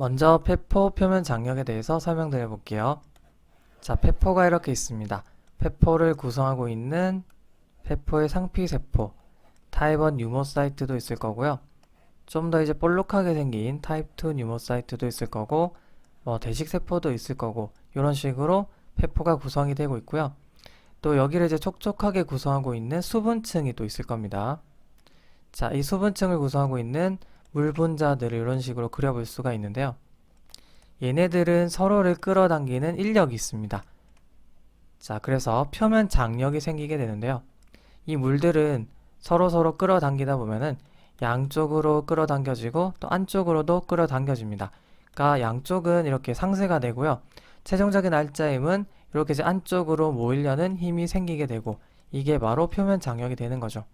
먼저 폐포 표면 장력에 대해서 설명드려 볼게요. 자, 폐포가 이렇게 있습니다. 폐포를 구성하고 있는 폐포의 상피세포, 타입 1 뉴모사이트도 있을 거고요. 좀 더 이제 볼록하게 생긴 타입 2 뉴모사이트도 있을 거고, 대식세포도 있을 거고, 이런 식으로 폐포가 구성이 되고 있고요. 또 여기를 이제 촉촉하게 구성하고 있는 수분층이 또 있을 겁니다. 자, 이 수분층을 구성하고 있는 물 분자들을 이런 식으로 그려볼 수가 있는데요. 얘네들은 서로를 끌어당기는 인력이 있습니다. 자, 그래서 표면 장력이 생기게 되는데요. 이 물들은 서로 끌어당기다 보면은 양쪽으로 끌어당겨지고 또 안쪽으로도 끌어당겨집니다. 그러니까 양쪽은 이렇게 상쇄가 되고요. 최종적인 알짜임은 이렇게 이제 안쪽으로 모이려는 힘이 생기게 되고, 이게 바로 표면 장력이 되는 거죠.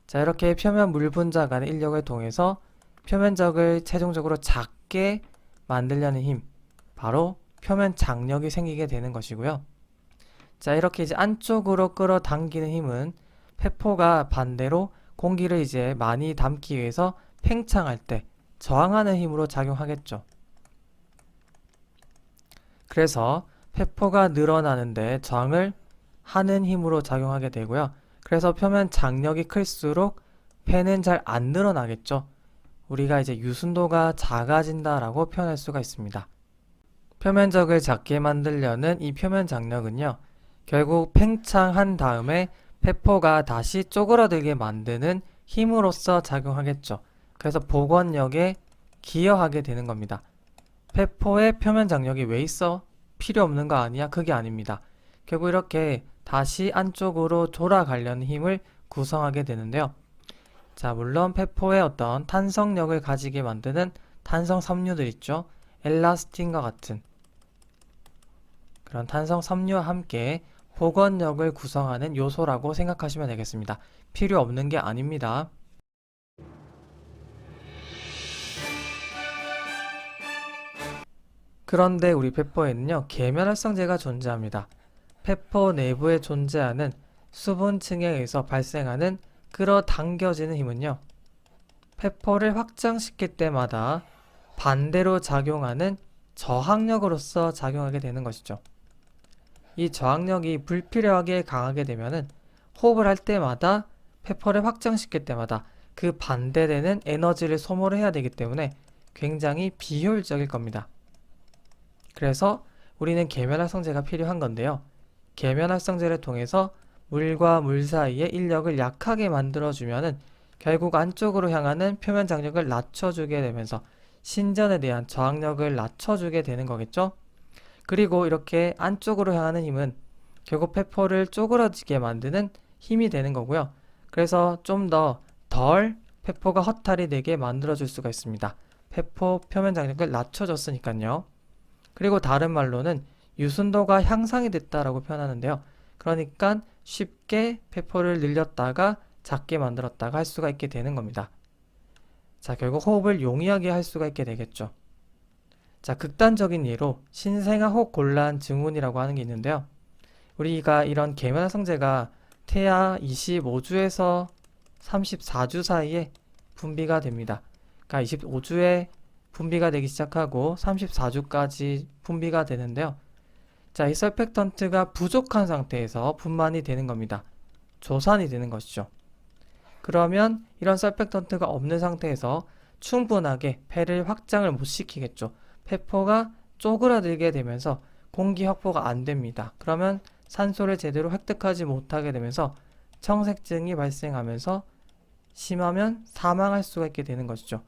자, 이렇게 표면 물 분자 간의 인력을 통해서 표면적을 최종적으로 작게 만들려는 힘, 바로 표면 장력이 생기게 되는 것이고요. 자, 이렇게 이제 안쪽으로 끌어당기는 힘은 폐포가 반대로 공기를 이제 많이 담기 위해서 팽창할 때 저항하는 힘으로 작용하겠죠. 그래서 폐포가 늘어나는데 저항을 하는 힘으로 작용하게 되고요. 그래서 표면 장력이 클수록 폐는 잘 안 늘어나겠죠. 우리가 이제 유순도가 작아진다라고 표현할 수가 있습니다. 표면적을 작게 만들려는 이 표면 장력은요, 결국 팽창한 다음에 폐포가 다시 쪼그라들게 만드는 힘으로써 작용하겠죠. 그래서 복원력에 기여하게 되는 겁니다. 폐포의 표면 장력이 왜 있어? 필요 없는 거 아니야? 그게 아닙니다. 결국 이렇게 다시 안쪽으로 돌아가려는 힘을 구성하게 되는데요. 자, 물론 폐포의 어떤 탄성력을 가지게 만드는 탄성 섬유들 있죠. 엘라스틴과 같은 그런 탄성 섬유와 함께 복원력을 구성하는 요소라고 생각하시면 되겠습니다. 필요 없는 게 아닙니다. 그런데 우리 폐포에는요, 계면활성제가 존재합니다. 폐포 내부에 존재하는 수분층에 의해서 발생하는 끌어당겨지는 힘은요, 폐포를 확장시킬 때마다 반대로 작용하는 저항력으로서 작용하게 되는 것이죠. 이 저항력이 불필요하게 강하게 되면은 호흡을 할 때마다 폐포를 확장시킬 때마다 그 반대되는 에너지를 소모를 해야 되기 때문에 굉장히 비효율적일 겁니다. 그래서 우리는 계면활성제가 필요한 건데요. 계면활성제를 통해서 물과 물 사이의 인력을 약하게 만들어주면은 결국 안쪽으로 향하는 표면 장력을 낮춰주게 되면서 신전에 대한 저항력을 낮춰주게 되는 거겠죠? 그리고 이렇게 안쪽으로 향하는 힘은 결국 폐포를 쪼그라지게 만드는 힘이 되는 거고요. 그래서 좀 더 덜 폐포가 허탈이 되게 만들어줄 수가 있습니다. 폐포 표면 장력을 낮춰줬으니까요. 그리고 다른 말로는 유순도가 향상이 됐다라고 표현하는데요. 그러니까 쉽게 폐포를 늘렸다가 작게 만들었다가 할 수가 있게 되는 겁니다. 자, 결국 호흡을 용이하게 할 수가 있게 되겠죠. 자, 극단적인 예로 신생아 호흡 곤란 증후군이라고 하는 게 있는데요. 우리가 이런 계면활성제가 태아 25주에서 34주 사이에 분비가 됩니다. 그러니까 25주에 분비가 되기 시작하고 34주까지 분비가 되는데요. 자, 이 서펙턴트가 부족한 상태에서 분만이 되는 겁니다. 조산이 되는 것이죠. 그러면 이런 서펙턴트가 없는 상태에서 충분하게 폐를 확장을 못 시키겠죠. 폐포가 쪼그라들게 되면서 공기 확보가 안 됩니다. 그러면 산소를 제대로 획득하지 못하게 되면서 청색증이 발생하면서 심하면 사망할 수가 있게 되는 것이죠.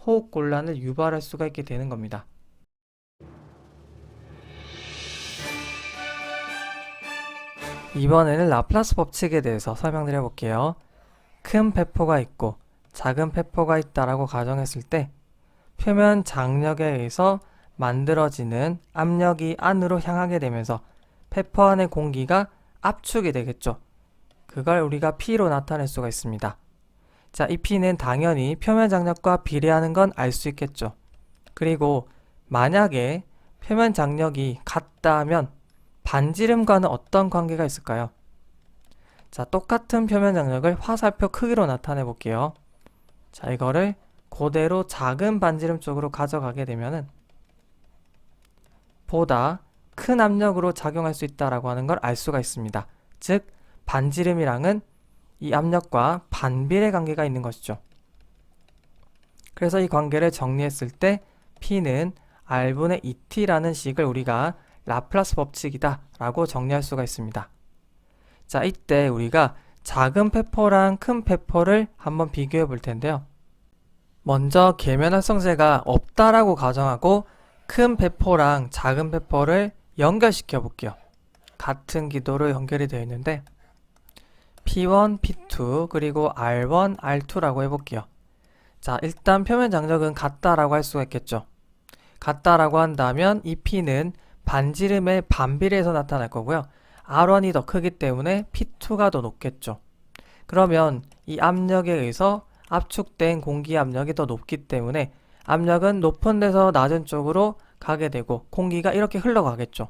호흡곤란을 유발할 수가 있게 되는 겁니다. 이번에는 라플라스 법칙에 대해서 설명드려 볼게요. 큰 폐포가 있고 작은 폐포가 있다라고 가정했을 때 표면 장력에 의해서 만들어지는 압력이 안으로 향하게 되면서 폐포 안의 공기가 압축이 되겠죠. 그걸 우리가 P로 나타낼 수가 있습니다. 자, 이 P는 당연히 표면 장력과 비례하는 건 알 수 있겠죠. 그리고 만약에 표면 장력이 같다면 반지름과는 어떤 관계가 있을까요? 자, 똑같은 표면 장력을 화살표 크기로 나타내 볼게요. 자, 이거를 그대로 작은 반지름 쪽으로 가져가게 되면은 보다 큰 압력으로 작용할 수 있다라고 하는 걸 알 수가 있습니다. 즉, 반지름이랑은 이 압력과 반비례 관계가 있는 것이죠. 그래서 이 관계를 정리했을 때 P는 R분의 2T라는 식을 우리가 라플라스 법칙이다 라고 정리할 수가 있습니다. 자, 이때 우리가 작은 페퍼랑 큰 페퍼를 한번 비교해 볼 텐데요. 먼저 계면활성제가 없다라고 가정하고 큰 페퍼랑 작은 페퍼를 연결시켜 볼게요. 같은 기도로 연결이 되어 있는데 P1, P2 그리고 R1, R2라고 해볼게요. 자, 일단 표면 장력은 같다라고 할 수가 있겠죠. 같다라고 한다면 이 P는 반지름의 반비례해서 나타날 거고요. R1이 더 크기 때문에 P2가 더 높겠죠. 그러면 이 압력에 의해서 압축된 공기 압력이 더 높기 때문에 압력은 높은 데서 낮은 쪽으로 가게 되고 공기가 이렇게 흘러가겠죠.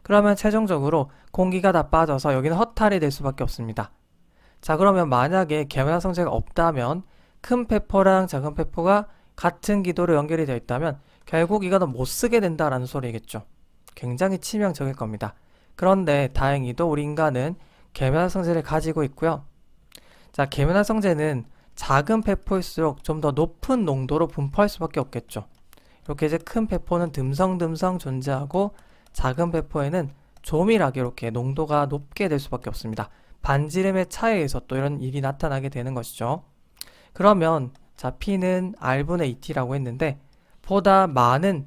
그러면 최종적으로 공기가 다 빠져서 여기는 허탈이 될 수밖에 없습니다. 자, 그러면 만약에 계면활성제가 없다면 큰 페퍼랑 작은 페퍼가 같은 기도로 연결이 되어 있다면 결국 이거는 못 쓰게 된다라는 소리겠죠. 굉장히 치명적일 겁니다. 그런데 다행히도 우리 인간은 계면활성제를 가지고 있고요. 자, 계면활성제는 작은 페퍼일수록 좀 더 높은 농도로 분포할 수밖에 없겠죠. 이렇게 이제 큰 페퍼는 듬성듬성 존재하고 작은 페퍼에는 조밀하게 이렇게 농도가 높게 될 수밖에 없습니다. 반지름의 차이에서 또 이런 일이 나타나게 되는 것이죠. 그러면 자, P는 R분의 2T라고 했는데 보다 많은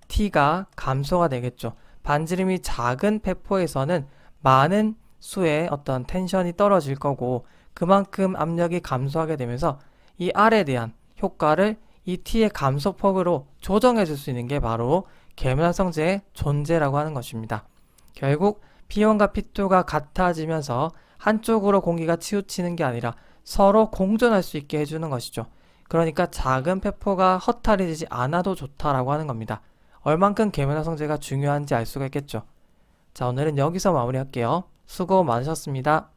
T가 감소가 되겠죠. 반지름이 작은 페퍼에서는 많은 수의 어떤 텐션이 떨어질 거고 그만큼 압력이 감소하게 되면서 이 R에 대한 효과를 이 T의 감소폭으로 조정해 줄 수 있는 게 바로 계면활성제의 존재라고 하는 것입니다. 결국 P1과 P2가 같아지면서 한쪽으로 공기가 치우치는 게 아니라 서로 공존할 수 있게 해주는 것이죠. 그러니까 작은 페퍼가 허탈이 되지 않아도 좋다라고 하는 겁니다. 얼만큼 계면활성제가 중요한지 알 수가 있겠죠. 자, 오늘은 여기서 마무리할게요. 수고 많으셨습니다.